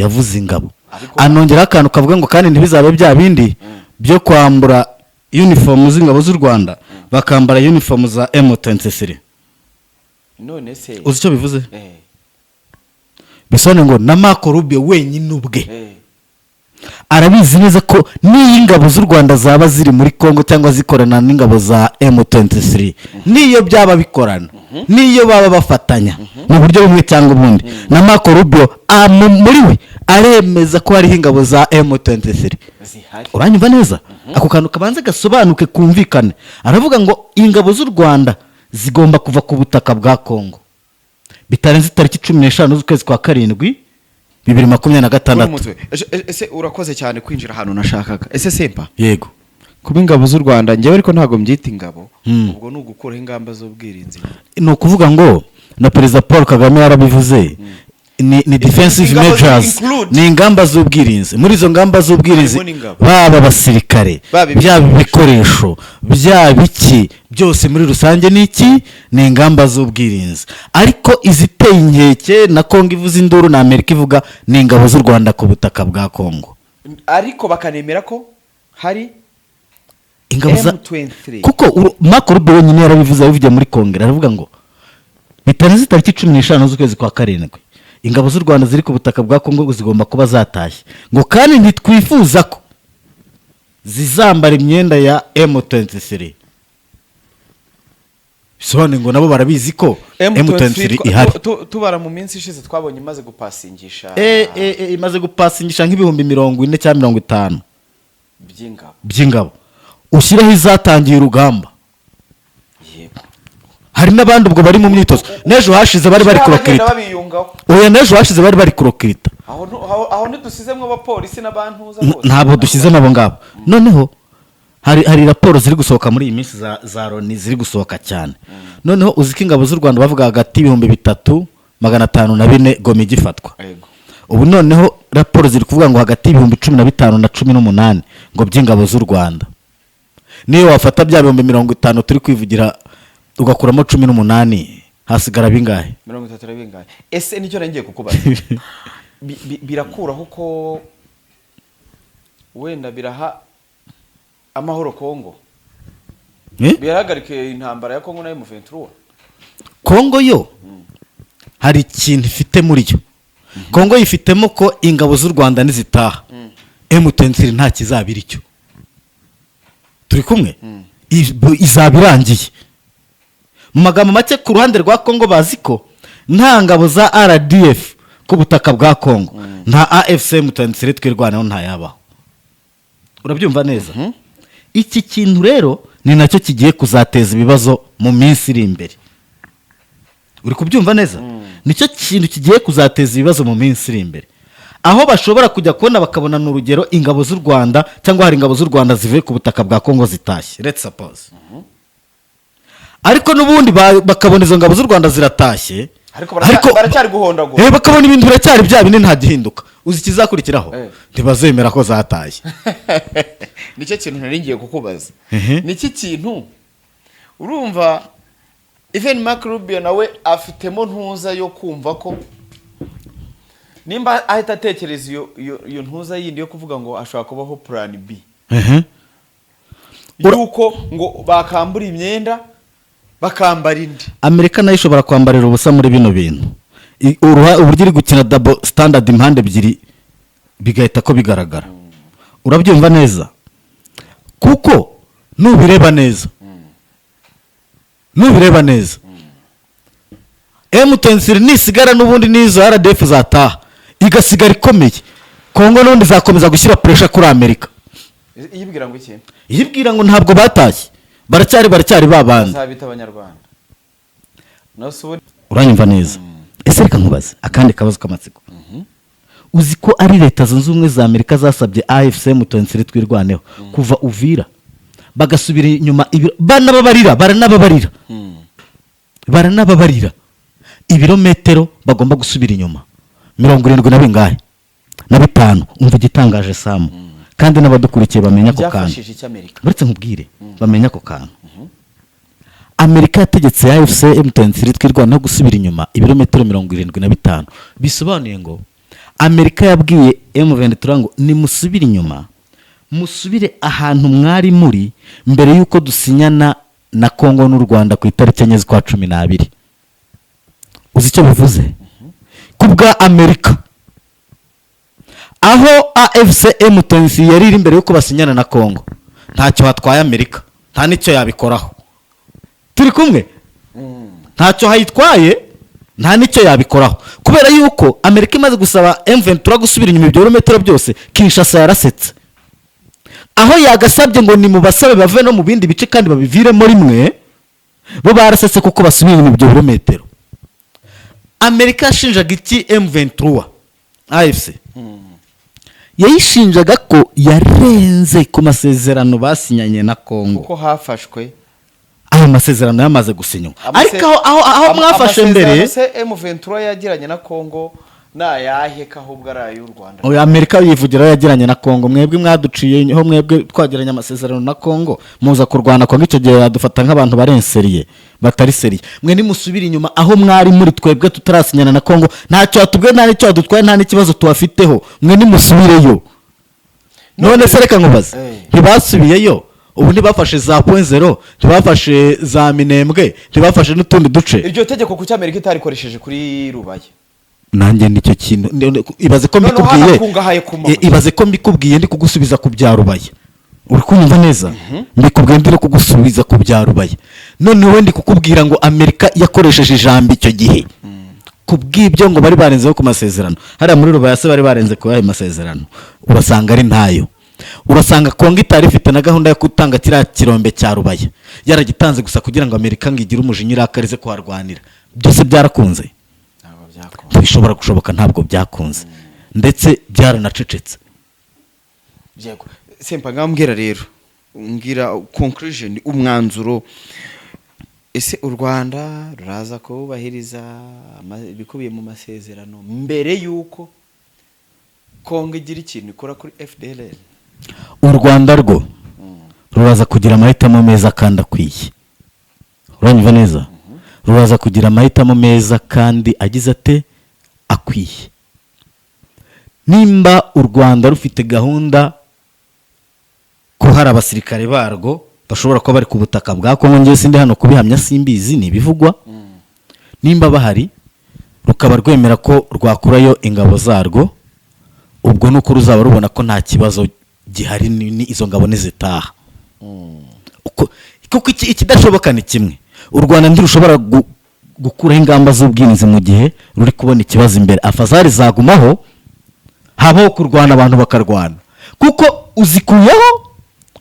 yavuze ingabo anongera akantu kavuga ngo kandi ntibizabe bya bindi byo kwambura uniform z'ingabo z'u Rwanda bakambara uniform za M23. none se uzi icyo bivuze bisone ngo na Marco Rubio wenyine ubwe arabizi neza ko n'ingabo z'u Rwanda zaba ziri muri Kongo cyangwa zikorana n'ingabo za M23 niyo byaba bikorana niyo baba bafatanya mu buryo bumwe cyangwa ubundi na Marco Rubio muri we aremeza ko hari ingabo za M23 uranyumva neza ako kantu kabanze gasobanuke kumvikane aravuga ngo ingabo z'u Rwanda zigomba kuva ku butaka bwa Kongo bitarenze tariki 15 z'ukwezi kwa karindwi 2026. Ese urakoze cyane kwinjira hano nashakaga. Ese sempa yego kuba ingabo z'u Rwanda ngewe ariko ntago mbyita ingabo ubwo n'ugukora ingamba z'ubwirinzi no kuvuga ngo na Perezida Paul Kagame yarabivuze ni defensive measures ni ingamba z'ubwirinzi muri izo ngamba z'ubwirinzi baba basirikare bya bikoresho bya biki byose muri rusange niki ni ingamba z'ubwirinzi ariko iziteye inkeke na Kongo ivuze induru na Amerika ivuga ni ingabo z'u Rwanda ku butaka bwa Kongo ariko bakanemera ko hari ingabo za kuko Marco Rubio wenyine yarabivuze abivuye muri Kongo aravuga ngo bitarenze tariki 15 z'ukwezi kwa karindwi ingabo z'u Rwanda ziri ku butaka bwa Kongo zigomba kuba zatashye ngo kandi ntitwifuza ko zizambara imyenda ya M23 bisobanuye ngo nabo barabizi ko M23 ihari tubara mu minsi ishize twabonye imaze gupasingisha imaze gupasingisha nk'ibihumbi 40 cyangwa 50 by'ingabo ushyiraho izatangiye urugamba hari n'abandi ubwo bari mu myitozo nejo hashize bari kurokirita oya nejo hashize bari kurokirita aho ntidusizemo abapolisi n'abantuza bose ntabwo dushyizemo abo ngabo noneho hari raporo ziri gusohoka muri iyi minsi za Loni ziri gusohoka cyane noneho uziko ingabo z'u Rwanda bavuga hagati 3504 Goma igifatwa ubu noneho raporo ziri kuvuga ngo hagati 15 na 18 ngo by'ingabo z'u Rwanda niyo wafata bya 50 turi kwivugira ugakuramo 18 hasigara bingahe 30 bingahe ese nicyo nagiye kukubaza birakuraho ko wenda biraha amahoro Kongo birahagarike intambara ya Kongo na M23 Kongo yo hari ikintu ifite muri yo Kongo yifitemo ko ingabo z'u Rwanda nizitaha M23 nta kizabira icyo turi kumwe izabirangiye mu magambo make ku ruhande rwa Kongo baziko nta ngabo za RDF ku butaka bwa Kongo nta AFC M23 twirwanaho nta yabaho urabyumva neza iki kintu rero ni nacyo kigiye kuzateza ibibazo mu minsi iri imbere uri kubyumva neza nicyo kintu kigiye kuzateza ibibazo mu minsi iri imbere aho bashobora kujya kubona bakabona n'urugero ingabo z'u Rwanda cyangwa hari ingabo z'u Rwanda zivuye ku butaka bwa Kongo zitashye let's suppose ariko nubundi bakabona izo ngabo z'u Rwanda ziratashye ariko baracyari guhondagura bakabona ibintu biracyari bya bine nta gihinduka uzi kizakurikiraho ntibazemera ko zatashye nicyo kintu naringiye kukubaza niki kintu urumva even Marco Rubio nawe afitemo ntuza yo kumva ko nimba ahita atekereza iyo ntuza yindi yo kuvuga ngo ashobora kubaho plan B yuko ngo bakambura imyenda bakambara indi Amerika nayo ishobora kwambarira ubusa muri bino bintu uburyo iri gukina double standard impande ebyiri bigahita ko bigaragara urabyumva neza kuko nubireba neza M23 nisigara n'ubundi nizo RDF zataha igasigara ikomeye Kongo n'undi zakomeza gushyira pressure kuri Amerika yibwira ngo iki yibwira ngo ntabwo batashye baracyari babandi zabita abanyarwanda uranyumva neza ese reka nkubaze akandi kabazo k'amatsiko uzi ko ari leta zunze ubumwe za Amerika zasabye AFC M23 twirwaneho kuva Uvira bagasubira inyuma baranababarira ibirometero bagomba gusubira inyuma 70 na bingahe na 5 umva gitangaje Sam kandi n'abadukurikiye bamenya ko kantu uretse nkubwire bamenya ko kantu Amerika yategetse AFC M23 twirwanaho gusubira inyuma ibirometero 75 bisobanuye ngo Amerika yabwiye M23 ngo nimusubire inyuma, musubire ahantu mwari muri mbere y'uko dusinyana na Kongo n'u Rwanda ku itariki 12. Uzi icyo bivuze? Kubwa Amerika, aho AFC M23 yari iri mbere y'uko basinyana na Kongo, ntacyo hatwaye Amerika, nta nicyo yabikoraho. Turi kumwe? Ntacyo hayitwaye, nta nicyo yabikoraho, kubera yuko Amerika imaze gusaba M23 gusubira inyuma ibirometero byose, Kinshasa yarasetse. Aho yagasabye ngo ni mu basabe bave no mu bindi bice kandi babiviremo rimwe, bo barasetse kuko basubira inyuma ibyo birometero. Amerika yashinjaga iki M23? AFC yayishinjaga ko yarenze ku masezerano basinyanye na Kongo, kuko hafashwe ayo masezerano yamaze gusinywa. Ariko aho mwafashe mbere M23 yagiranye na Kongo nayahe kahubwo ari y'u Rwanda. Oya, Amerika yivugira yagiranye na Kongo. Mwebwe mwaduciye ho, mwebwe twagiranye amasezerano na Kongo, muza kurwana Kongo, icyo gihe yadufata nk'abantu barenseriye batari seriye. Mwe nimusubira inyuma aho mwari muri, twebwe tutarasinyana na Kongo, ntacyo atubwe, nta nicyo adutwaye, nta n'ikibazo tuwafiteho, mwe nimusubireyo. None se reka nkubaze, ntibasubiyeyo? Ubu ntibafashe za point zero, ntibafashe za Minembwe, ntibafashe n'utundi duce? Iryo tegeko ku cy'Amerika itarikoresheje kuri Rubaye. Nanjye nicyo kintu ibaze ko mbikubwiye, ibaze ko mbikubwiye ndi kugusubiza ku bya Rubaye. Uri kunyumva neza? Mbikubwiye ndi kugusubiza ku bya Rubaye. None we ndi kukubwira ngo Amerika yakoresheje ijambo icyo gihe kubw'ibyo ngo bari barenzeho ku masezerano. Hariya muri Rubaye se bari barenze ku ayo masezerano, urasanga ari ntayo. Urasanga Kongo itari ifite na gahunda yo gutanga kiriya kirombe cya Rubaye, yaragitanze gusa kugira ngo Amerika ngigire umujinya irakarize kuharwanira. Byose byarakunze? Bishobora gushoboka, ntabwo byakunze, ndetse byaranacecetse. Yego, sempa ngambwira rero, ngira conclusion, umwanzuro, ese u Rwanda ruraza kubahiriza bikubiye mu masezerano mbere yuko Kongo igira ikintu ikora kuri FDLR? U Rwanda rwo ruraza kugira amahitamo meza kandi akwiye. Uranyumva neza? Ruraza kugira amahitamo meza kandi agize ate akwiye. Nimba u Rwanda rufite gahunda ko hari abasirikare barwo bashobora kuba bari ku butaka bwa Kongo, ngiye sindi hano kubihamya, simbizi, ni bivugwa. Nimba bahari, rukaba rwemera ko rwakurayo ingabo zarwo, ubwo nuko ruzaba rubona ko nta kibazo gihari, ni izo ngabo nizitaha. Kuko ikidashoboka ni kimwe, u Rwanda ntirushobora gukuraho ingamba z'ubwirinzi mu gihe ruri kubona ikibazo imbere. Afazari zagumaho, habaho kurwana, abantu bakarwana, kuko uzikuyeho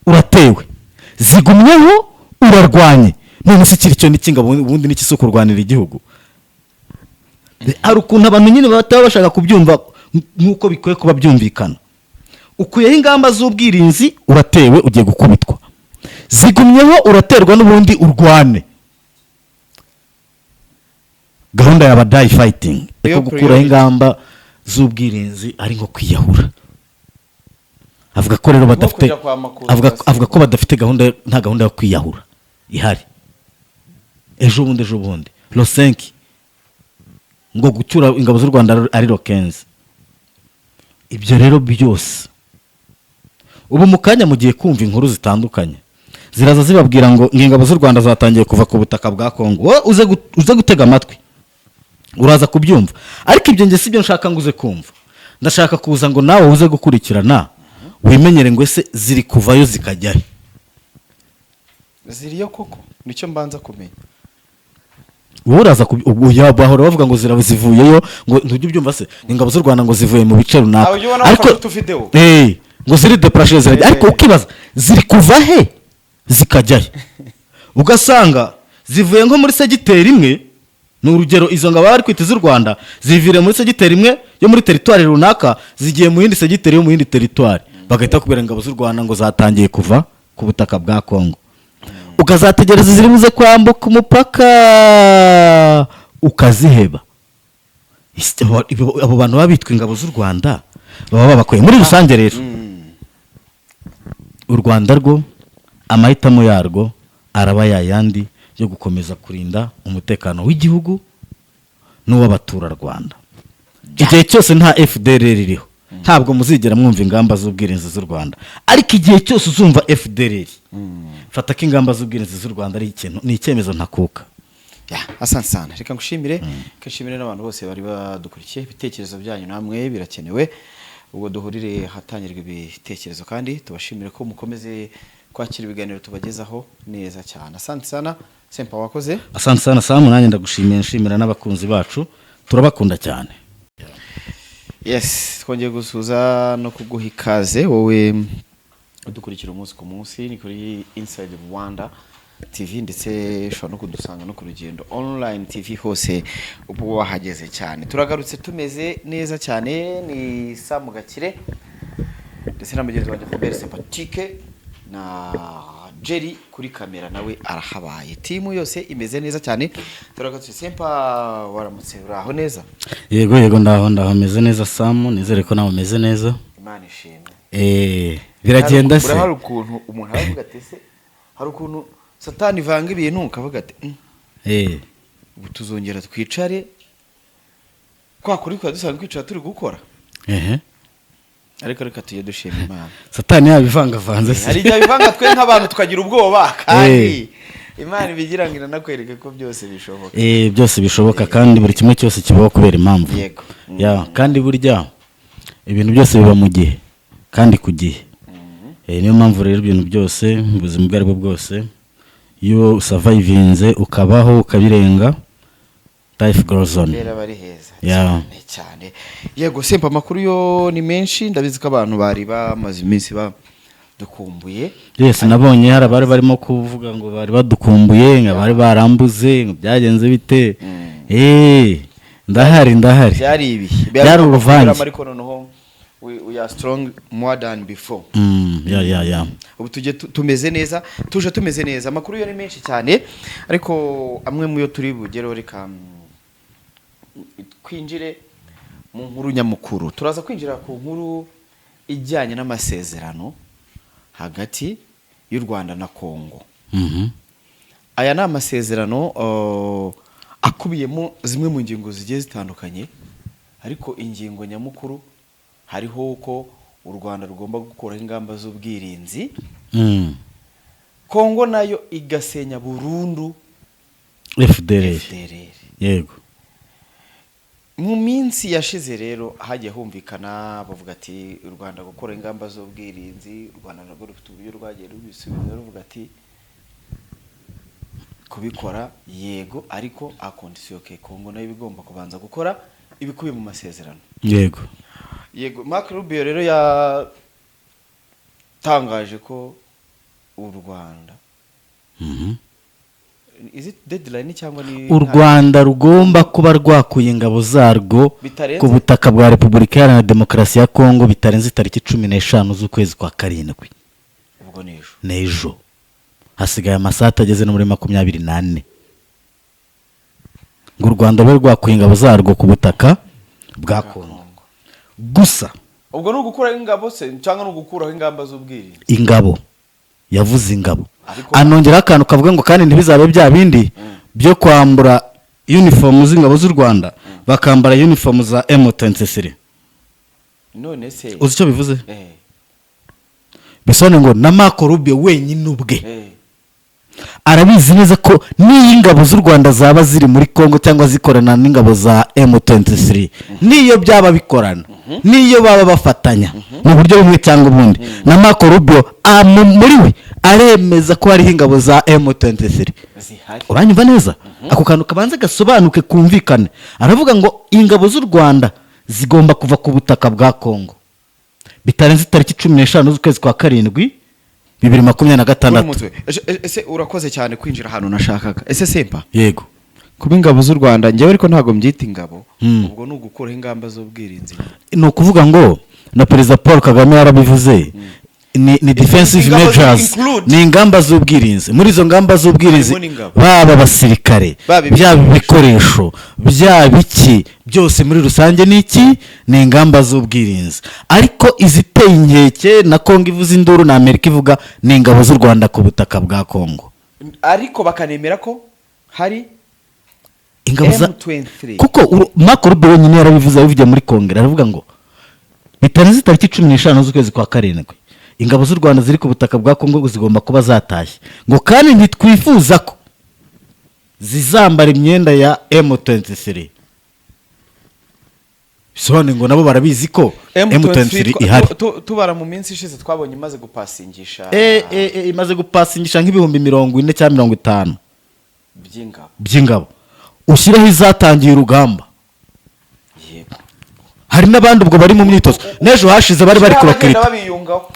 uratewe, zigumyeho urarwanye. None se kiri cyo n'ikingabo ubundi n'ikisi kurwanira igihugu? Hari ukuntu abantu nyine bataba bashaka kubyumva nk'uko bikwiye kuba byumvikana. Ukuyeho ingamba z'ubwirinzi uratewe, ugiye gukubitwa. Zigumyeho uraterwa n'ubundi urwane. Gahunda ya die fighting eko gukuraho ingamba z'ubwirinzi ari nko kwiyahura. Avuga ko rero badafite, avuga ko badafite gahunda, nta gahunda yo kwiyahura ihari. Ejo bundi Losenki ngo gucyura ingabo z'u Rwanda ari Lokenzi. Ibyo rero byose ubu mukanya mugiye kumva inkuru zitandukanye ziraza zibabwira ngo ingabo z'u Rwanda zatangiye kuva ku butaka bwa Kongo. Wowe uze gutega amatwi uraza kubyumva, ariko ibyo nge sibyo nshaka ngo uze kumva. Ndashaka kuza ngo nawe uze gukurikirana, wimenyere ngo ese ziri kuvayo zikajyahe. Ziriyo koko nicyo mbanza kumenya. Uraza bahora bavuga ngo zirazivuyeyo, ngo ntujye ubyumva se ingabo z'u Rwanda ngo zivuye mu bice runaka, ariko ngo ziri depression zirajya, ariko ukibaza ziri kuva he zikajyahe. Ugasanga zivuye nko muri segiteri imwe, ni urugero izo ngabo bari kwita z'u Rwanda zivire muri segiteri imwe yo muri territoire runaka, zigiye mu yindi segiteri yo mu yindi territoire, bagahita kubera ingabo z'u Rwanda ngo zatangiye kuva ku butaka bwa Kongo. Ukazategereza ziri buze kwambuka umupaka ukaziheba. Abo bantu babitwa ingabo z'u Rwanda baba babakoye muri rusange. Rero u Rwanda rwo amahitamo yarwo araba yayandi yo gukomeza kurinda umutekano w'igihugu n'uw'abaturarwanda. igihe cyose nta FDLR iriho ntabwo muzigera mwumva ingamba z'ubwirinzi z'u Rwanda, ariko igihe cyose uzumva FDLR fata ko ingamba z'ubwirinzi z'u Rwanda ari ikintu, ni icyemezo ntakuka. Asante sana, reka ngushimire, kashimire n'abantu bose bari badukurikiye. Ibitekerezo byanyu namwe birakenewe, ubwo duhurire hatangirwa ibitekerezo, kandi tubashimire ko mukomeze kwakira ibiganiro tubagezaho neza cyane. Asante sana Sempa, wakoze. Asante sana Sam, nanjye ndagushimiye, nshimira n'abakunzi bacu, turabakunda cyane. Yes, twongeye gusuza no kuguha ikaze wowe udukurikira umunsi ku munsi, ni kuri Inside Rwanda TV, ndetse ushobora no kudusanga no ku Rugendo Online TV, hose ubu wahageze cyane. Turagarutse tumeze neza cyane, ni Sam Gakire ndetse na mugenzi wanjye Robert Sympathique na Jerry kuri kamera, nawe arahabaye. Timu yose imeze neza cyane. Turagarutse. Sempa, waramutse, uraho neza? Yego ndaho meze neza Sam, nizere ko nawe umeze neza. Imana ishimwe. Biragenda se. Hari ukuntu umuntu aravuga ati se, hari ukuntu Satani vanga ibintu ukavuga ati ubu tuzongera twicare kwa kuri kwa dusanga kwicara turi gukora. Ariko reka tujye dushima Imana. Satani yabivangavanze se. Hari igihe bivanga twe nk'abantu tukagira ubwoba, kandi Imana ibigira ngo inanakwereke ko byose bishoboka. Byose bishoboka, kandi buri kimwe cyose kibaho kubera impamvu. Yego. Kandi burya ibintu byose biba mu gihe kandi ku gihe. Niyo mpamvu rero ibintu byose mu buzima bwari bwo bwose, iyo survivinze ukabaho ukabirenga, life goes on. Rero bari heza cyane. Yego Sempa, amakuru yo ni menshi, ndabizi ko abantu bari bamaze iminsi badukumbuye. Yes, nabonye hari abari barimo kuvuga ngo bari badukumbuye, ngo bari barambuze, ngo byagenze bite. Ndahari byari ibi byari uruvange, ariko noneho we are strong more than before. Ubu tujye tumeze neza, tuje tumeze neza. Amakuru yo ni menshi cyane, ariko amwe mu yo turi bugereho, reka kwinjire mu nkuru nyamukuru. Turaza kwinjira ku nkuru ijyanye n'amasezerano hagati y'u Rwanda na Kongo. Aya ni amasezerano akubiyemo zimwe mu ngingo zigiye zitandukanye, ariko ingingo nyamukuru hariho uko u Rwanda rugomba gukuraho ingamba z'ubwirinzi, Kongo nayo igasenya burundu FDLR. Yego. Mu minsi yashize rero hagiye humvikana bavuga ati u Rwanda gukora ingamba z'ubwirinzi, u Rwanda narwo rufite uburyo rwagiye rubisubiza, ruvuga ati kubikora yego, ariko a condition ke Kongo nayo bigomba kubanza gukora ibikubiye mu masezerano. Yego. Mark Rubio rero yatangaje ko u Rwanda is it deadline cyangwa ni u Rwanda rugomba kuba rwakuye ingabo zarwo ku butaka bwa Repubulika Iharanira Demokarasi ya Kongo bitarenze tariki 15 z'ukwezi kwa karindwi. Ubwo nejo hasigaye amasaha ageze no muri 24 ngo u Rwanda rwe rwakuye ingabo zarwo ku butaka bwa Kongo. Gusa ubwo no gukuraho ingabo se cyangwa no gukuraho ingamba z'ubwirinzi? Ingabo yavuze ingabo, anongera akantu kavuga ngo kandi ntibizabe bya bindi byo kwambura uniform z'ingabo z'u Rwanda bakambara uniform za M23. None se uzi icyo bivuze? Bisone ngo na Marco Rubio wenyine ubwe arabizi neza ko n'ingabo z'u Rwanda zaba ziri muri Kongo cyangwa zikorana n'ingabo za M23, niyo byaba bikorana, niyo baba bafatanya mu buryo bumwe cyangwa ubundi, na Marco Rubio muri we aremeza ko hari ingabo za M23 zihari. Uranyumva neza? Ako kantu kabanza gasobanuke kumvikane. Aravuga ngo ingabo z'u Rwanda zigomba kuva ku butaka bwa Kongo bitarenze tariki 15 z'ukwezi kwa karindwi 2026. Ese urakoze cyane kwinjira hano nashakaga. Ese Sempa? Yego. Kuba ingabo z'u Rwanda ngewe ariko ntago mbyita ingabo, ubwo no gukuraho ingamba z'ubwirinzi. No kuvuga ngo na Perezida Paul Kagame yarabivuze ni defensive measures, ni ingamba z'ubwirinzi. Muri izo ngamba z'ubwirinzi baba basirikare, byaba bikoresho, byaba iki byose muri rusange niki ni ingamba z'ubwirinzi. Ariko iziteye inkeke na Kongo ivuze induru na Amerika ivuga ni ingabo z'u Rwanda ku butaka bwa Kongo, ariko bakanemera ko hari ingabo za M23 kuko Marco Rubio wenyine yarabivuze abivugiye muri Kongere aravuga ngo bitarenze tariki 15 z'ukwezi kwa karindwi ingabo z'u Rwanda ziri ku butaka bwa Kongo zigomba kuba zatashye ngo kandi ntitwifuza ko zizambara imyenda ya M23 bisobanuye ngo nabo barabizi ko M23 ihari tubara mu minsi ishize twabonye imaze gupasingisha imaze gupasingisha nk'ibihumbi 40 cyangwa 50 by'ingabo ushyiraho izatangiye urugamba. Yego. Hari n'abandi ubwo bari mu myitozo n'ejo hashize bari kurokirita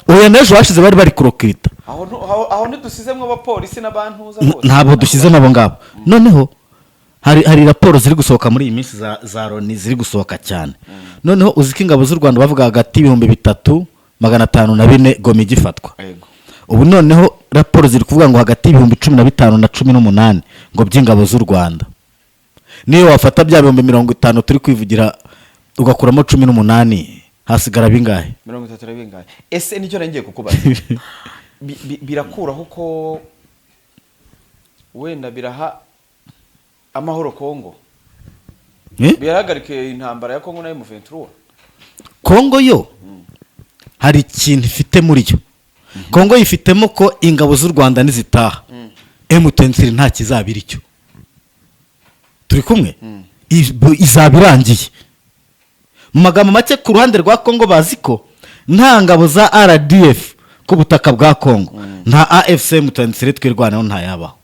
oya n'ejo hashize bari kurokirita aho ntidusizemo abapolisi n'abantuza bose ntabwo dusize nabo ngabo noneho hari raporo ziri gusohoka muri iyi minsi za Loni ziri gusohoka cyane noneho uziko ingabo z'u Rwanda bavuga hagati y'ibihumbi 3,504 Goma igifatwa ubu noneho raporo ziri kuvuga ngo hagati y'ibihumbi 15 na 18 ngo by'ingabo z'u Rwanda niyo wafata bya bihumbi 50 turi kwivugira ugakuramo 18 hasigara bingahe 30 bingahe ese nicyo nagiye kukubaza birakuraho ko wenda biraha amahoro Kongo birahagarike intambara ya Kongo na M23 Kongo yo hari ikintu ifite muri yo Kongo yifitemo ko ingabo z'u Rwanda nizitaha M23 nta kizabira icyo turi kumwe izabirangiye mu magambo make ku ruhande rwa Kongo bazi ko nta ngabo za RDF ku butaka bwa Kongo nta AFC M23 twirwanaho nta yabaho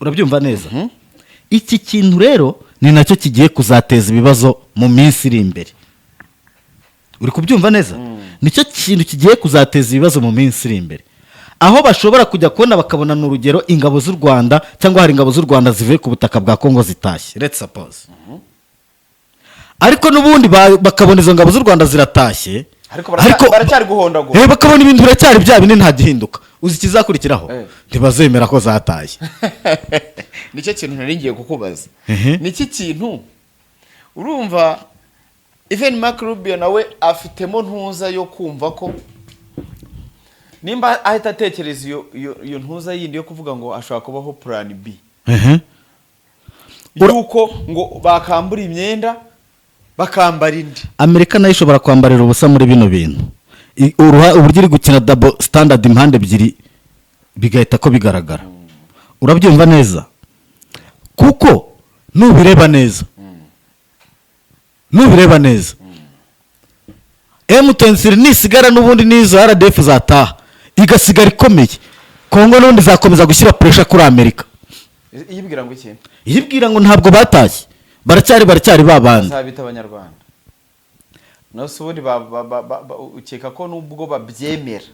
urabyumva neza iki kintu rero ni nacyo kigiye kuzateza ibibazo mu minsi iri imbere uri kubyumva neza nicyo kintu kigiye kuzateza ibibazo mu minsi iri imbere aho bashobora kujya kubona bakabona n'urugero ingabo z'u Rwanda cyangwa hari ingabo z'u Rwanda zivuye ku butaka bwa Kongo zitashye let's suppose ariko n'ubundi bakabona izo ngabo z'u Rwanda ziratashye ariko baracyari guhondagura bakabona ibintu biracyari bya bine nta gihinduka uzi kizakurikiraho ntibazemera ko zatashye nicyo kintu nari ngiye kukubaza niki kintu urumva even Marco Rubio nawe afitemo ntuza yo kumva ko nimba ahita atekereza iyo ntuza yindi yo kuvuga ngo ashobora kubaho plan B yuko ngo bakambura imyenda bakambara indi Amerika nayo ishobora kwambarira ubusa muri bino bintu uburyo iri gukina double standard impande ebyiri bigahita ko bigaragara urabyumva neza kuko nubireba neza M23 nisigara n'ubundi nizo RDF zataha igasigara ikomeye Kongo n'undi zakomeza gushyira pressure kuri Amerika yibwira ngo iki yibwira ngo ntabwo batashye baracyari babandi zabita abanyarwanda no subundi ukeka ko nubwo babyemera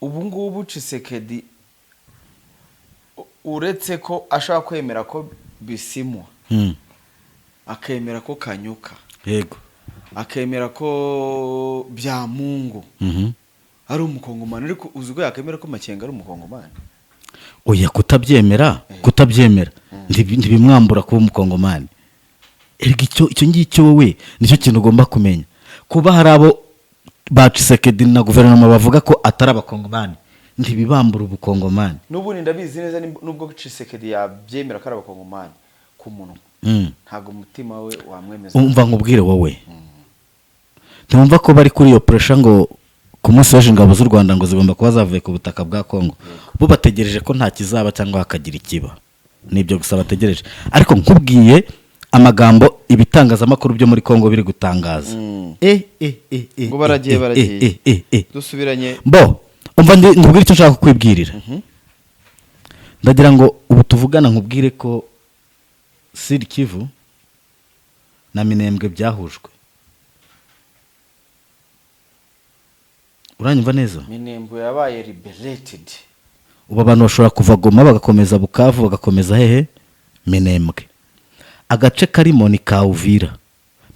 ubu ngubu Tshisekedi uretse ko ashaka kwemera ko bisimwa akemera ko kanyuka yego akemera ko bya Mungu ari umukongomani ariko uzubwo yakemera ko Makenga ari umukongomani oya kutabyemera ntibimwambura kuba umukongomani erega icyo ngicyo wowe nicyo kintu ugomba kumenya kuba hari abo ba Tshisekedi na guverinoma bavuga ko atari abakongomani ntibibambura ubukongomani n'ubundi ndabizi neza nubwo Tshisekedi yabyemera ko ari abakongomani ku muntu ntago umutima we wamwemeza umva nkubwire wowe ntumva ko bari kuri iyo pressure ngo ku munsi w'ejo ingabo z'u Rwanda ngo zigomba kuba zavuye ku butaka bwa Kongo bo bategereje ko nta kizaba cyangwa hakagira ikiba nibyo gusa bategereje ariko nkubwiye amagambo ibitangazamakuru byo muri Kongo biri gutangaza ngo baragiye dusubiranye bo umva nkubwire icyo nshaka kwibwirira ndagira ngo ubu tuvugana nkubwire ko Sud Kivu na Minembwe byahujwe uranyumva neza Minembwe yabaye liberated ubu abantu bashobora kuva Goma bagakomeza Bukavu bagakomeza hehe Minembwe agace karimo ni ka Uvira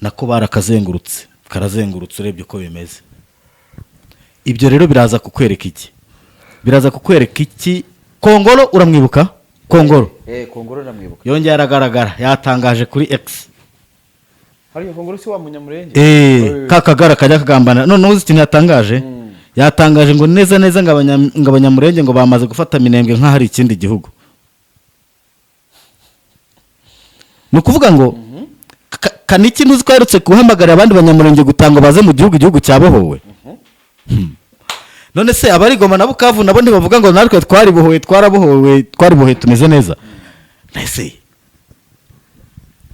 nako barakazengurutse karazengurutse urebye uko bimeze ibyo rero biraza kukwereka iki Kongolo uramwibuka Kongolo Kongolo namwibuka yongeye aragaragara yatangaje kuri X hari Kongolo si wa munyamurenge kakagara kajya kagambana none uzi ikintu yatangaje ngo neza ngo abanyamurenge ngo bamaze gufata Minembwe nka hari ikindi gihugu ni ukuvuga ngo Kaniki ntuzi ko aherutse guhamagarira abandi banyamurenge gutanga baze mu gihugu cyabohowe. None se abari Goma na Bukavu nabo ntibavuga ngo natwe twaribohowe tumeze neza. Nese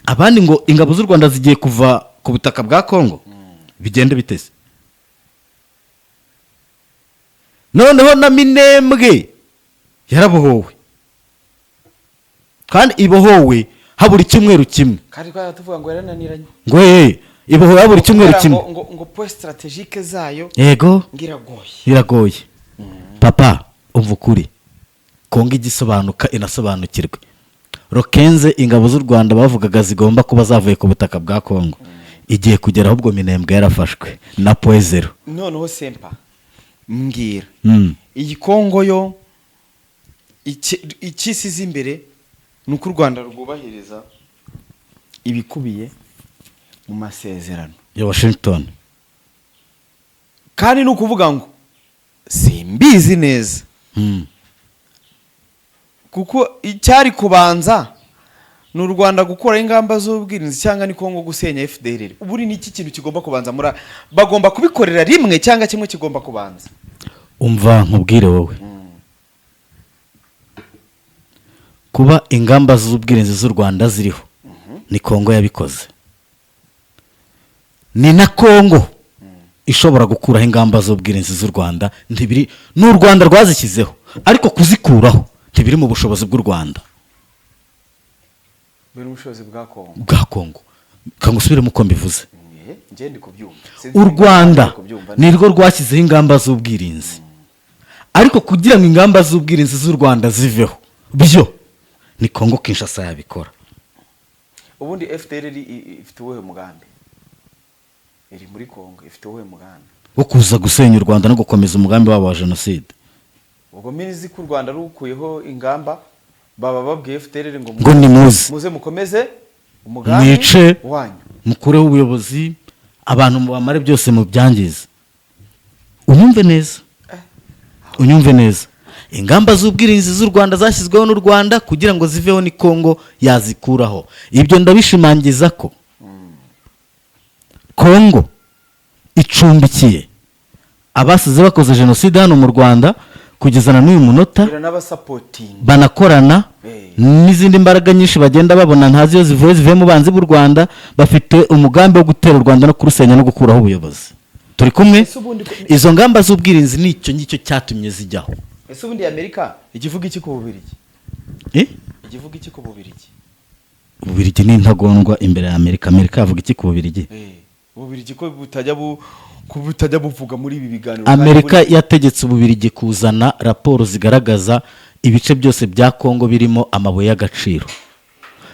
abandi ngo ingabo z'u Rwanda zigiye kuva ku butaka bwa Kongo bigende bitese. Noneho na Minembwe yarabohowe kandi ibohowe habura icyumweru kimwe. Kandi tuvuga ngo yarananiranye. Ngo ibohowe habura icyumweru kimwe. Ngo point strategique zayo. Yego. Iragoye. Papa umva ukuri. Kongo igisobanuka inasobanukirwe. Rokenze ingabo z'u Rwanda bavugaga zigomba kuba zavuye ku butaka bwa Kongo. Igiye kugera ahubwo Minembwe yarafashwe na Poezero. Noneho Sempa mbwira. Iyi Kongo yo ikisize imbere nuko u Rwanda rwubahiriza ibikubiye mu masezerano ya Washington. Kandi no kuvuga ngo simbizi neza. Kuko icyari kubanza n'u Rwanda gukora ingamba z'ubwirinzi cyangwa ni Kongo gusenya FDLR. Uburi ni iki kintu kigomba kubanza bagomba kubikorera rimwe cyangwa kimwe kigomba kubanza. Umva nkubwire wowe. Kuba ingamba z'ubwirinzi z'u Rwanda ziriho ni Kongo yabikoze. Ni na Kongo ishobora gukuraho ingamba z'ubwirinzi z'u Rwanda ntibiri n'u Rwanda rwazishyizeho ariko kuzikuraho ntibiri mu bushobozi bw'u Rwanda. Biri mu bushobozi bwa Kongo. Kangusubire muko mbivuze. Nje ndi kubyumva. U Rwanda nirwo rwashyizeho ingamba z'ubwirinzi. Ariko kugira ngo ingamba z'ubwirinzi z'u Rwanda ziveho byo ni Kongo Kinshasa yabikora. Ubundi FDLR ifite uwuhe mugambi? Iri muri Kongo ifite uwuhe mugambi? Wo kuza gusenya u Rwanda no gukomeza umugambi wabo wa genocide. Ubwo minizi ku Rwanda rukuyeho ingamba baba babwiye FDLR ngo ni muze mukomeze umugambi mwice wanyu. Mukureho ubuyobozi abantu bamare byose mu byangiza. Unyumve neza. Ingamba z'ubwirinzi z'u Rwanda zashyizweho n'u Rwanda kugira ngo ziveho ni Kongo yazikuraho. Ibyo ndabishimangiza ko Kongo icumbikiye abasize bakoze genocide hano mu Rwanda kugezana n'uyu munota banakorana n'izindi mbaraga nyinshi bagenda babona ntazi yo zivuye mu banzi b'u Rwanda bafite umugambi wo gutera u Rwanda no kurusenya no gukuraho ubuyobozi. Turi kumwe. Izo ngamba z'ubwirinzi nicyo ngicyo cyatumye zijyaho. Ese ubundi Amerika igivuga iki ku Bubiligi? Igivuga iki ku Bubiligi? Bubiligi ni intagondwa imbere ya Amerika. Amerika yavuga iki ku Bubiligi? Bubiligi ko butajya buvuga muri ibi biganiro. Amerika yategetse Bubiligi kuzana raporo zigaragaza ibice byose bya Kongo birimo amabuye y'agaciro.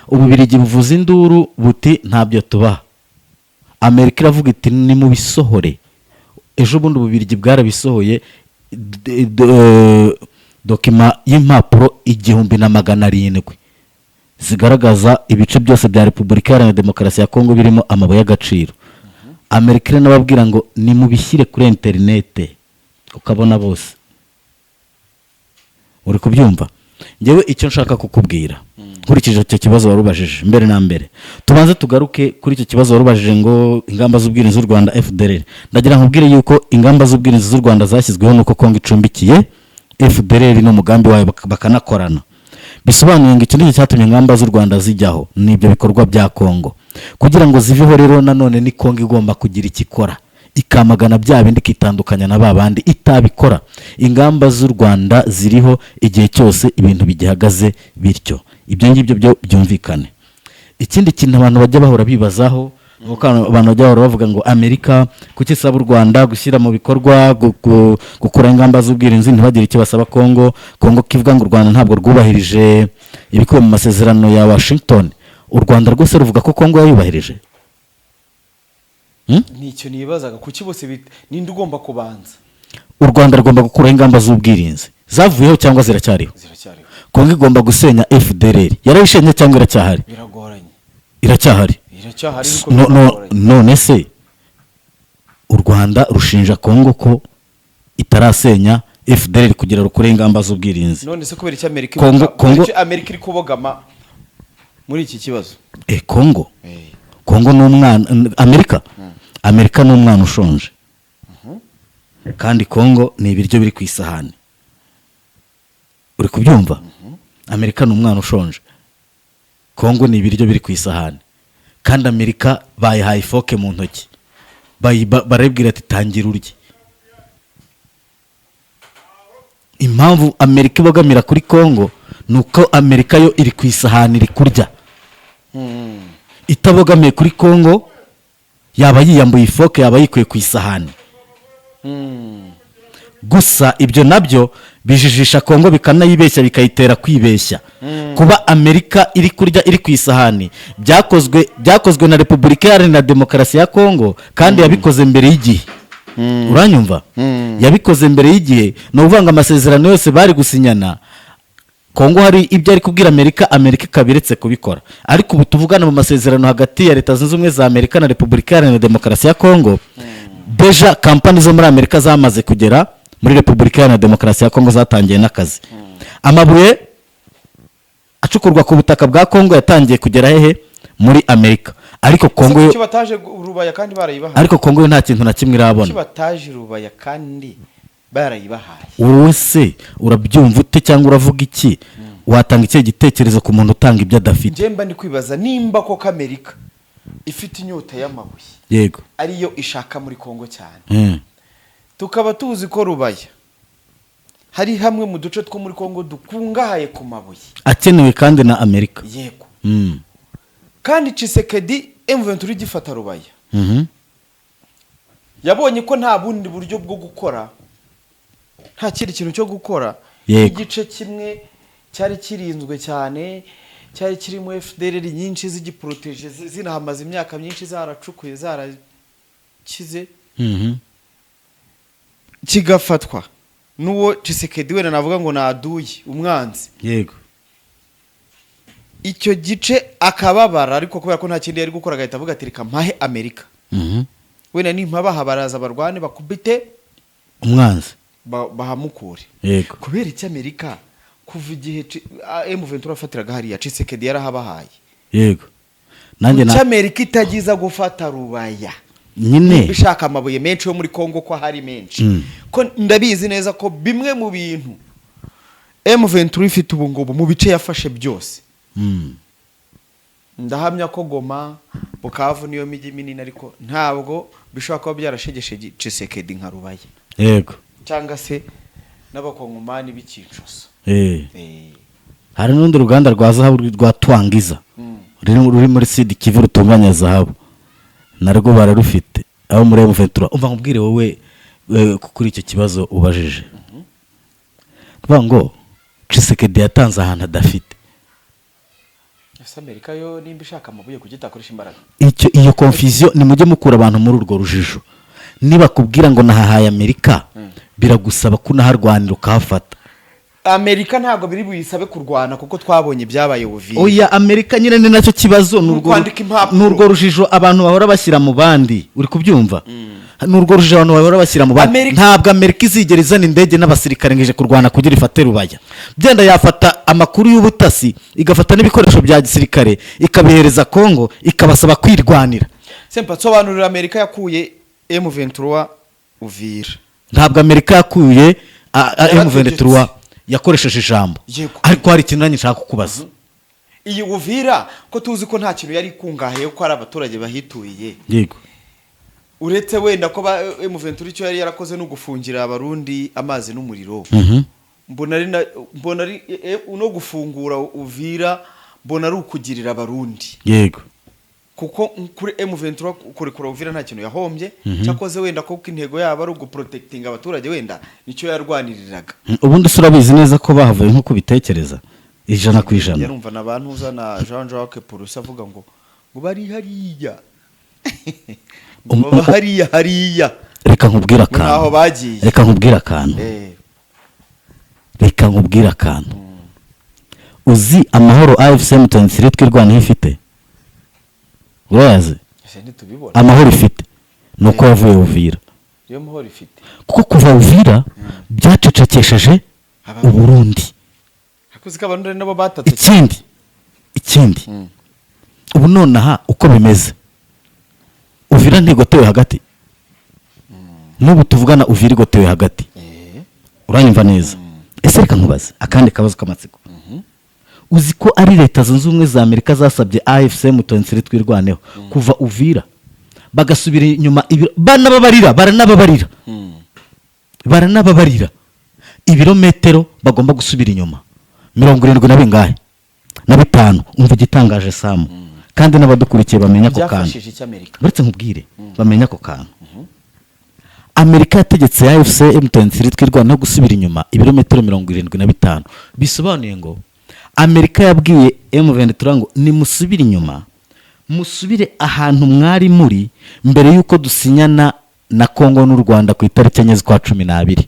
Ububiligi buvuza induru buti ntabyo tubaha. Amerika iravuga iti ni mu bisohore. Ejo bundi Ububiligi bwarabisohoye dokima y'impapuro 1700 zigaragaza ibice byose bya Repubulika Iharanira Demokarasi ya Kongo birimo amabuye y'agaciro. Amerika nababwira ngo ni mu bishyire kuri internet ukabona bose. Uri kubyumva? Ngewe icyo nshaka kukubwira nkurikije icyo kibazo warubajije mbere na mbere, tubanze tugaruke kuri icyo kibazo warubajije ngo ingamba z'ubwirinzi z'u Rwanda FDLR. Ndagira nkubwire yuko ingamba z'ubwirinzi z'u Rwanda zashyizweho nuko Kongo icumbikiye FDLR n'umugambi wayo bakanakorana. Bisobanuye ngo ikindi cyatumye ingamba z'u Rwanda zijyaho ni ibyo bikorwa bya Kongo. Kugira ngo ziveho rero nanone ni Kongo igomba kugira ikikora ikamagana bya bindi kitandukanya na babandi itabikora. Ingamba z'u Rwanda ziriho igihe cyose ibintu bigihagaze bityo. Ibyo ngibyo byo byumvikane. Ikindi kintu abantu bajya bahora bibazaho abantu bajya bahora bavuga ngo Amerika kuki isaba u Rwanda gushyira mu bikorwa gukora ingamba z'ubwirinzi ntibagire icyo basaba Kongo. Kongo kivuga ngo u Rwanda ntabwo rwubahirije ibikubiye mu masezerano ya Washington. U Rwanda rwose ruvuga ko Kongo yayubahirije. Nicyo nibazaga kuki bose ninde ugomba kubanza. U Rwanda rugomba gukuraho ingamba z'ubwirinzi zavuyeho cyangwa ziracyariho. Kongo igomba gusenya FDLR. Yarayishenye cyangwa iracyahari? Biragoranye. Iracyahari. None se u Rwanda rushinja Kongo ko itarasenya FDLR kugira rukure ingamba z'ubwirinzi. None se kubera iki Amerika Kongo iri kubogama muri iki kibazo? Kongo Kongo ni umwana, Amerika ni umwana ushonje, kandi Kongo ni ibiryo biri ku isahani, uri kubyumva? Amerika ni umwana ushonje, Kongo ni ibiryo biri ku isahani, kandi Amerika bayihaye ifoke mu ntoki, barabwira ati tangira urye. Impamvu Amerika ibogamira kuri Kongo ni uko Amerika yo iri ku isahani iri kurya, itabogamiye kuri Kongo yaba yiyambuye ifoke, yaba yikuye ku isahani. Gusa ibyo nabyo bijijisha Kongo, bikanayibeshya, bikayitera kwibeshya. Kuba Amerika iri kurya iri ku isahani byakozwe na Repubulika Iharanira Demokarasi ya Kongo, kandi yabikoze mbere y'igihe. Uranyumva? Yabikoze mbere y'igihe. No uvanga amasezerano yose bari gusinyana, Kongo hari ibyo ari kubwira Amerika ikabiretse kubikora. Ariko ubu tuvugana mu masezerano hagati ya Leta Zunze Ubumwe za Amerika na Repubulika Iharanira Demokarasi ya Kongo, deja kampani zo muri Amerika zamaze kugera muri Repubulika Iharanira Demokarasi ya Kongo, zatangiye n'akazi. Amabuye acukurwa ku butaka bwa Kongo yatangiye kugera hehe? Muri Amerika. Ariko Kongo yo bataje Rubaya kandi barayibahaye. Ariko Kongo yo nta kintu na kimwe irabona. Bataje Rubaya kandi barayibahaye. Wowe se urabyumva ute cyangwa uravuga iki? Watanga iki gitekerezo ku muntu utanga ibyo adafite? Njemba ndi kwibaza nimba ko Amerika ifite inyota y'amabuye, yego, ariyo ishaka muri Kongo cyane. Tukaba tuzi ko Rubaya hari hamwe mu duce two muri Kongo dukungahaye ku mabuye akenewe kandi na Amerika. Yego. Kandi Tshisekedi M23 gifata Rubaya, yabonye ko nta bundi buryo bwo gukora, nta kindi kintu cyo gukora. Igice kimwe cyari kirinzwe cyane, cyari kirimo FDLR nyinshi zigiproteje, zinahamaze imyaka myinshi, zaracukuye, zarakize, kigafatwa n'uwo Tshisekedi wena navuga ngo naduye umwanzi. Yego. Icyo gice akababara, ariko kubera ko nta kindi yari gukora agahita avuga ati reka mpahe Amerika. Wena nimpabaha baraza barwane bakubite umwanzi, bahamukure. Yego. Kubera iki Amerika kuva igihe M23 afatiraga hariya Tshisekedi yarahabahaye. Yego. Nanjye na Amerika itagiza gufata Rubaya nyine bishaka amabuye menshi yo muri Kongo, ko hari menshi. Ko ndabizi neza ko bimwe mu bintu M23 ifite ubungubu mu bice yafashe byose. Ndahamya ko Goma, Bukavu niyo migi minini, ariko ntabwo bishobora kuba byarashegeshe Tshisekedi nka Rubaya. Yego. Cyangwa se n'abakongomani b'icyicroso. Hari n'undi ruganda rwa zahabu rwa Twangiza ruri muri Sud Kivu rutunganya zahabu, narwo bararufite aho muri M23. Umva nkubwire wowe kuri icyo kibazo ubajije, kuvuga ngo Tshisekedi yatanze ahantu adafite. Amerika yo nimba ishaka amabuye kugitakoresha imbaraga. Iyo confusion ni mujye mukura abantu muri urwo rujijo. Niba kubwira ngo nahahaye Amerika, biragusaba kunaharwanira ukahafata. Amerika ntabwo biri buyisabe kurwana kuko twabonye byabaye Uvira. Oya, Amerika nyine ni nacyo kibazo, n'urwo rujijo abantu bahora bashyira mu bandi, uri kubyumva? N'urwo rujijo abantu bahora bashyira mu bandi. Ntabwo Amerika izigera izana indege n'abasirikare ngije kurwana kugira ifate Rubaya. Byenda yafata amakuru y'ubutasi, igafata n'ibikoresho bya gisirikare, ikabihereza Kongo, ikabasaba kwirwanira. Sempa sobanurira Amerika yakuye M23 Uvira. Ntabwo Amerika yakuye M23, yakoresheje ijambo. Ariko hari ikintu nshaka kukubaza. Iyi Uvira ko tuzi ko nta kintu yari kungahaye ko ari abaturage bahituye. Yego. Uretse wenda ko M23 cyo yari yarakoze no gufungira abarundi amazi n'umuriro. Mbona ari no gufungura Uvira, mbona ari ukugirira abarundi. Yego. Kuko kuri M23 kurekura Uvira nta kintu yahombye, cyakoze wenda ko intego yabo ari uguprotecting abaturage, wenda nicyo yarwaniriraga. Ubundi surabizi neza ko bahavuye nko kubitekereza 100%. Yarumva nabantu uzana Jean-Jacques Pourousse avuga ngo bari hariya. Hariya. Reka nkubwira akantu. Naho bagiye. Reka nkubwira akantu. Uzi amahoro AFC M23 twirwana ifite? Urayazi? Amahoro ifite nuko yavuye Uvira. Yo mahoro ifite. Kuko kuva Uvira byacecekesheje Uburundi. Hakuzi ka abantu nabo batatse. Ikindi ubu nonaha uko bimeze Uvira ntigotewe hagati n'ubu tuvugana Uvira igotewe hagati uranyumva neza ese reka nkubaze akandi kabazo k'amatsiko uzi ko ari leta zunze ubumwe za Amerika zasabye AFC M23 twirwaneho kuva Uvira bagasubira inyuma baranababarira ibirometero bagomba gusubira inyuma 70 na bingahe na 5 umva igitangaje Sam kandi n'abadukurikiye bamenya ko kantu uretse nkubwire bamenya ko kantu Amerika yategetse AFC M23 twirwaneho gusubira inyuma ibirometero 75 bisobanuye ngo Amerika yabwiye M23 ngo nimusubire inyuma musubire ahantu mwari muri mbere yuko dusinyana na Kongo n'u Rwanda ku itariki enye z'ukwa 12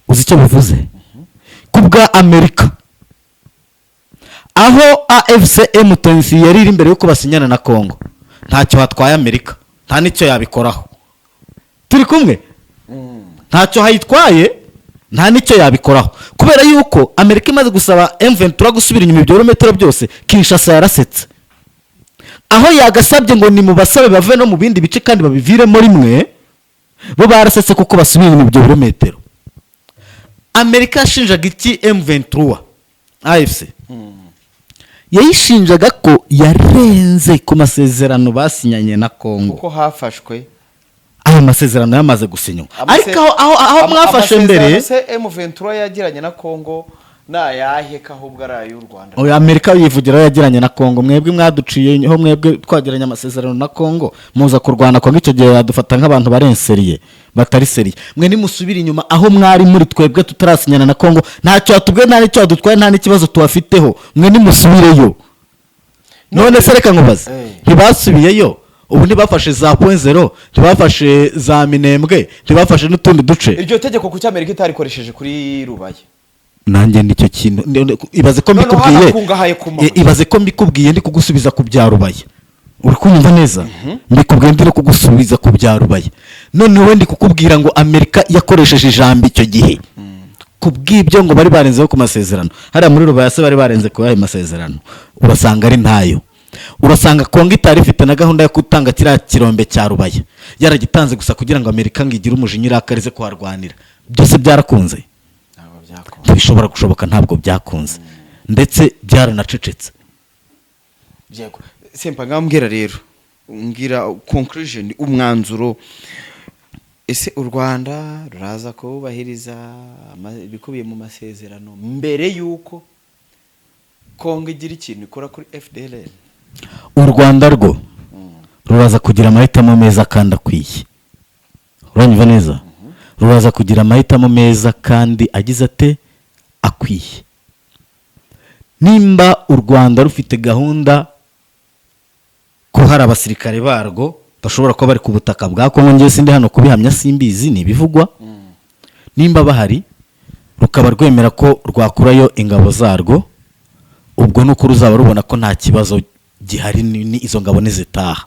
uzi icyo bivuze kubwa Amerika aho AFC M23 yari iri mbere yuko basinyana na Kongo ntacyo hatwaye Amerika nta nicyo yabikoraho turi kumwe ntacyo hayitwaye nta nicyo yabikoraho kubera yuko Amerika imaze gusaba M23 gusubira inyuma ibirometero byose Kinshasa yarasetse aho yagasabye ngo ni mu basabe bave no mu bindi bice kandi babiviremo rimwe bo barasetse kuko basubira inyuma ibyo birometero Amerika yashinjaga iki M23 AFC yayishinjaga ko yarenze ku masezerano basinyanye na Kongo kuko hafashwe ayo masezerano yamaze gusinywa ariko aho mwafashe mbere M23 yagiranye na Kongo na yahe kahubwo ari y'u Rwanda oya Amerika yivugira yagiranye na Kongo mwebwe mwaduciye ho mwebwe twagiranye amasezerano na Kongo muza kurwana Kongo icyo gihe yadufata nk'abantu barenseriye batari seriye mwe nimusubira inyuma aho mwari muri twebwe tutarasinyana na Kongo ntacyo atubwe nta nicyo adutwaye nta n'ikibazo tuwafiteho mwe nimusubireyo none se reka nkubaze ntibasubiyeyo ubu ntibafashe za 0.0 ntibafashe za Minembwe ntibafashe n'utundi duce iryo tegeko ku cy'Amerika itarikoresheje kuri Rubaye nanjye nicyo kintu ibaze ko mbikubwiye ndi kugusubiza ku bya Rubaye uri kunyumva neza mbikubwiye ndi no kugusubiza ku bya Rubaye none we ndi kukubwira ngo Amerika yakoresheje ijambo icyo gihe kubw'ibyo ngo bari barenzeho ku masezerano hariya muri Rubaye se bari barenze ku yahe masezerano urasanga ari ntayo urasanga Kongo itari ifite na gahunda yo gutanga kiriya kirombe cya Rubaye yaragitanze gusa kugira ngo Amerika ngigire umujinya irakarize kuharwanira byose byarakunze bishobora gushoboka ntabwo byakunze ndetse byaranacecetse yego sempa ngambwira rero ngira conclusion umwanzuro ese u Rwanda ruraza kubahiriza bikubiye mu masezerano mbere yuko Kongo igira ikintu ikora kuri FDLR u Rwanda rwo ruraza kugira amahitamo meza kandi akwiye uranyumva neza ruraza kugira amahitamo meza kandi agize ate akwiye nimba u Rwanda rufite gahunda ko hari abasirikare barwo bashobora kuba bari ku butaka bwa Kongo ngiye sindi hano kubihamya simbizi ni bivugwa nimba bahari rukaba rwemera ko rwakurayo ingabo zarwo ubwo nuko ruzaba rubona ko nta kibazo gihari ni izo ngabo nizitaha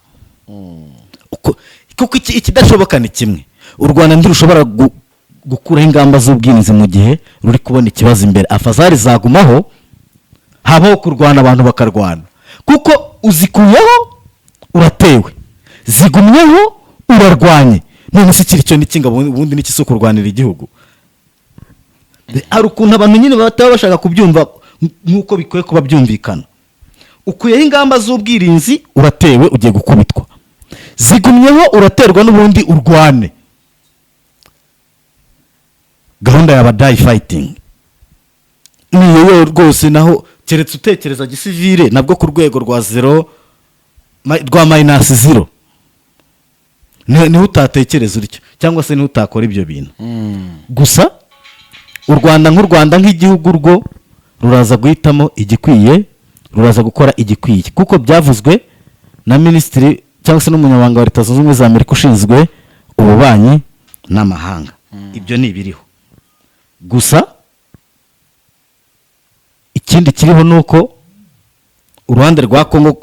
kuko ikidashoboka ni kimwe u Rwanda ntirushobora gukuraho ingamba z'ubwirinzi mu gihe ruri kubona ikibazo imbere afazari zagumaho habaho kurwana abantu bakarwana kuko uzikuyeho uratewe zigumyeho urarwanye none se kiri cyo n'ikingabo ubundi n'ikisi kurwanira igihugu ari ukuntu abantu nyine bataba bashaka kubyumva nk'uko bikwiye kuba byumvikana ukuyeho ingamba z'ubwirinzi uratewe ugiye gukubitwa zigumyeho uraterwa n'ubundi urwane gahunda ya die fighting niyo rwose naho keretse utekereza gisivile nabwo ku rwego rwa 0 rwa -0 niho utatekereza uricyo cyangwa se niho utakora ibyo bintu gusa u Rwanda nk'u Rwanda nk'igihugu rwo ruraza guhitamo igikwiye ruraza gukora igikwiye kuko byavuzwe na minisitiri cyangwa se n'umunyamabanga wa Leta Zunze Ubumwe za Amerika ushinzwe ububanyi n'amahanga ibyo ni ibiriho gusa ikindi kiriho nuko uruhande rwa Kongo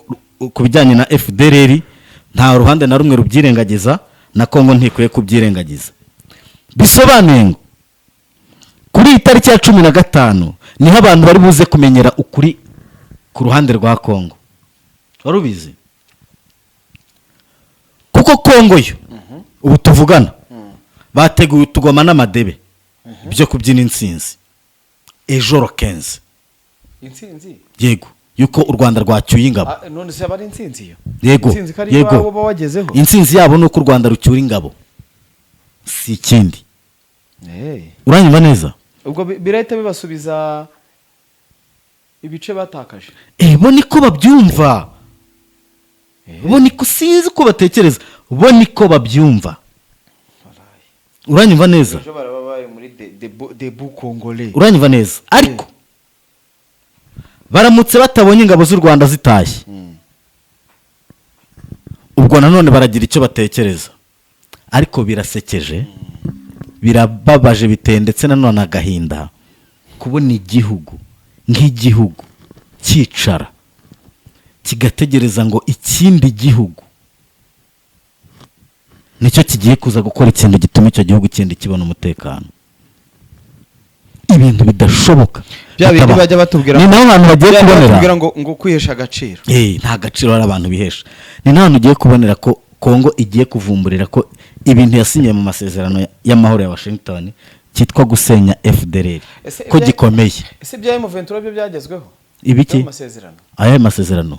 ku bijyanye na FDLR nta ruhande na rumwe rubyirengagiza na Kongo ntikwiye kubyirengagiza bisobanuye ngo kuri itariki ya 15 niho abantu bari buze kumenyera ukuri ku ruhande rwa Kongo wari ubizi kuko Kongo yo ubu tuvugana bateguye utugoma n'amadebe byo kubyina intsinzi ejoro 15 intsinzi yego yuko u Rwanda rwacyuye ingabo none se bari intsinzi yo yego intsinzi kari yego baba wagezeho intsinzi yabo nuko u Rwanda rucyura ingabo si ikindi uranyumva neza ubwo birahita bibasubiza ibice batakaje bo niko babyumva bo niko sinzi ko batekereza bo niko babyumva uranyumva neza uranyumva neza ariko baramutse batabonye ingabo z'u Rwanda zitashye ubwo nanone baragira icyo batekereza ariko birasekeje birababaje biteye ndetse nanone agahinda kubona igihugu nk'igihugu cyicara kigategereza ngo ikindi gihugu nicyo kigiye kuza gukora ikintu gituma icyo gihugu kindi kibona umutekano ibintu bidashoboka bya bindi bajya batubwira ni naho hantu bagiye kubonera ngo kwihesha agaciro nta gaciro hari abantu bihesha ni naho hantu ugiye kubonera ko Kongo igiye kuvumburira ko ibintu yasinyiye mu masezerano y'amahoro ya Washington cyitwa gusenya FDLR ko gikomeye ese bya M23 byo byagezweho ibiki aya masezerano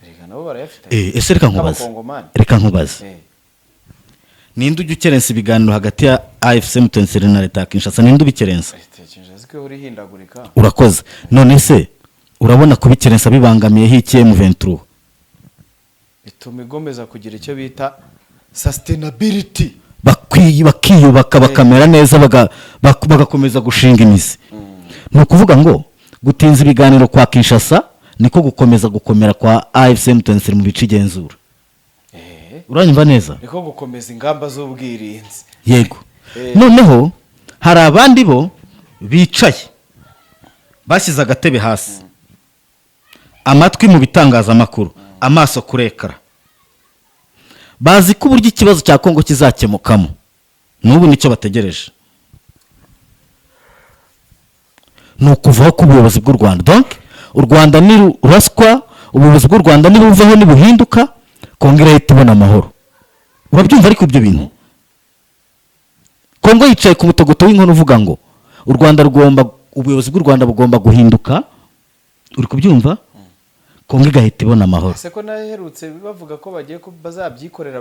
reka nabo barayafite ese reka nkubaze ninde ujya ukerensa ibiganiro hagati ya AFC M23 na leta ya Kinshasa ninde ubikerensa urakoze none se urabona kubikerensa bibangamiye hiki M23 bituma igomeza kugira icyo bita sustainability bakiyubaka bakamera neza bagakomeza gushinga imizi ni ukuvuga ngo gutinza ibiganiro kwa Kinshasa niko gukomeza gukomera kwa AFC M23 mu bice igenzura uranyumva neza niko gukomeza ingamba z'ubwirinzi yego noneho hari abandi bo bicaye bashyize agatebe hasi amatwi mu bitangazamakuru amaso kurekara bazi ko uburyo ikibazo cya Kongo kizakemukamo n'ubu nicyo bategereje ni ukuvaho ku buyobozi bw'u Rwanda donc u Rwanda ni ruswa ubuyobozi bw'u Rwanda ni buvaho ni buhinduka Kongo irahita ibona amahoro urabyumva ariko ibyo bintu Kongo yicaye ku mutogoto w'inkono uvuga ngo u Rwanda ubuyobozi bw'u Rwanda bugomba guhinduka uri kubyumva Kongo igahita ibona amahoro ese ko naherutse bavuga ko bagiye bazabyikorera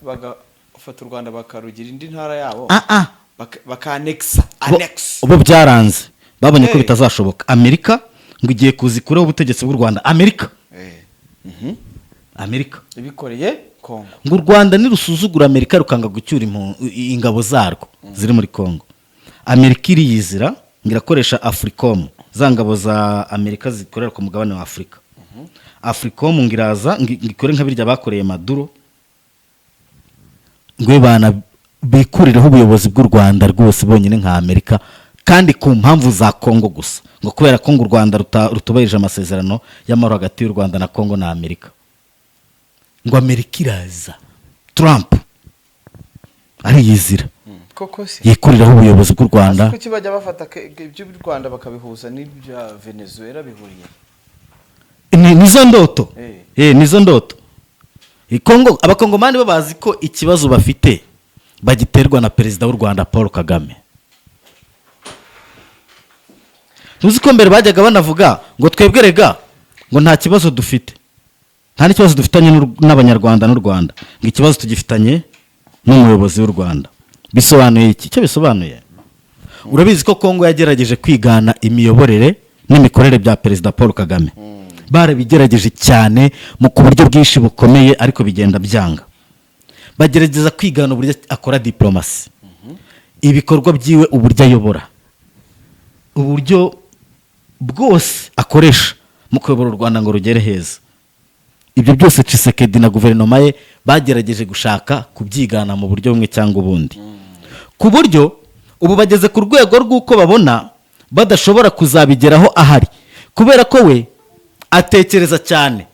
bagafata u Rwanda bakarugira indi ntara yabo bakanexa ubu byaranze babonye ko bitazashoboka Amerika ngo igiye kuzikuraho ubutegetsi bw'u Rwanda Amerika ibikoreye Kongo ngo u Rwanda nirusuzugura Amerika rukanga gucyura ingabo zarwo ziri muri Kongo Amerika iriyizira ngirakoresha Africom za ngabo za Amerika zikorera ku mugabane wa Afrika Africom ngiraza ngikore nka birya bakoreye Maduro ngwe bana bikurireho ubuyobozi bw'u Rwanda rwose bonyine nka Amerika kandi ku mpamvu za Kongo gusa ngo kubera ko u Rwanda rutubahirije amasezerano y'amahoro hagati y'u Rwanda na Kongo na Amerika ngo Amerika iraza Trump ariyizira koko se yikuriraho ubuyobozi bw'u Rwanda kuki bajya bafata iby'u Rwanda bakabihuza n'ibya Venezuela bihuriye nizo ndoto nizo ndoto Kongo abakongomani bo bazi ko ikibazo bafite bagiterwa na perezida w'u Rwanda Paul Kagame tuzi ko mbere bajyaga banavuga ngo twebwerega ngo nta kibazo dufite nta n'ikibazo dufitanye n'abanyarwanda n'u Rwanda ngo ikibazo tugifitanye n'umuyobozi w'u Rwanda bisobanuye iki cyo bisobanuye urabizi ko Kongo yagerageje kwigana imiyoborere n'imikorere bya perezida Paul Kagame barabigerageje cyane mu kuburyo bwinshi bukomeye ariko bigenda byanga bagerageza kwigana uburyo akora diplomasi ibikorwa byiwe uburyo ayobora uburyo bwose akoresha mu kuyobora u Rwanda ngo rugere heza ibyo byose Tshisekedi na guverinoma ye bagerageje gushaka kubyigana mu buryo bumwe cyangwa ubundi ku buryo ubu bageze ku rwego rw'uko babona badashobora kuzabigeraho ahari kubera ko we atekereza cyane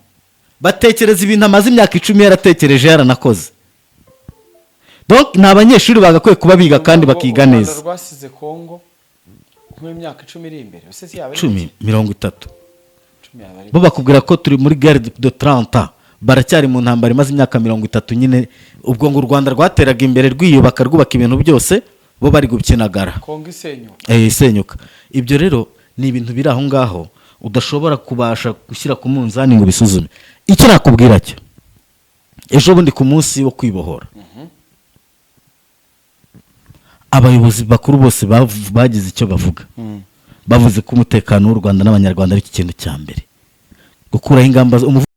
batekereza ibintu amaze imyaka 10 yaratekereje yaranakoze donc ni abanyeshuri bagakwiye kuba biga kandi bakiga neza rwasize Kongo nk'imyaka 10 iri imbere 30 bo bakubwira ko turi muri guerre de 30 baracyari mu ntambara imaze imyaka 30 nyine ubwo ngo u Rwanda rwateraga imbere rwiyubaka rwubaka ibintu byose bo bari gukinagara Kongo isenyuka isenyuka. Ibyo rero ni ibintu biri aho ngaho udashobora kubasha gushyira ku munzani ngo bisuzume. Icyo nakubwira cyo ejo bundi ku munsi wo kwibohora abayobozi bakuru bose bagize icyo bavuga, bavuze ko umutekano w'u Rwanda n'abanyarwanda ari ikintu cya mbere, gukuraho ingamba